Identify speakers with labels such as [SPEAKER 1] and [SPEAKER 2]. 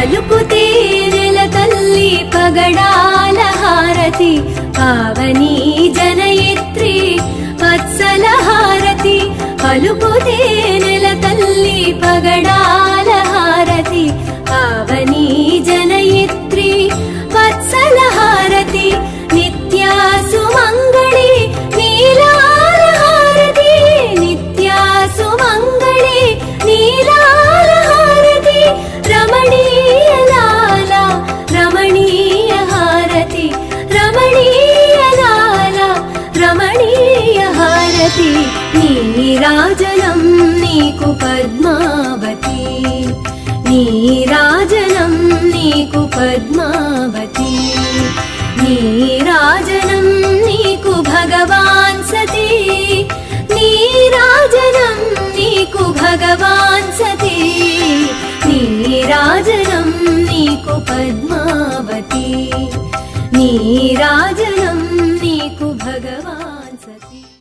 [SPEAKER 1] పలుకుతే నెల తల్లి పగడాల హారతి పావని జనయిత్రి వత్సల హారతి పలుకుతే నెల తల్లి పగడాల హారతి పావని జనయిత్రి వత్సల హారతి నిత్యా సుమంగళి నీలాల హారతి నిత్యా సుమంగళి నీలాల హారతి రమణీయ లాల రమణీయ హారతి రమణీయ లాల రమణీయ హారతి నీరాజనం నీకు పద్మావతి నీరాజనం నీకు పద్మావతి నీరాజనం నీకు భగవాన్ సతీ నీరాజనం నీకు భగవాన్ సతీ నీరాజనం నీకు పద్మావతి నీరాజనం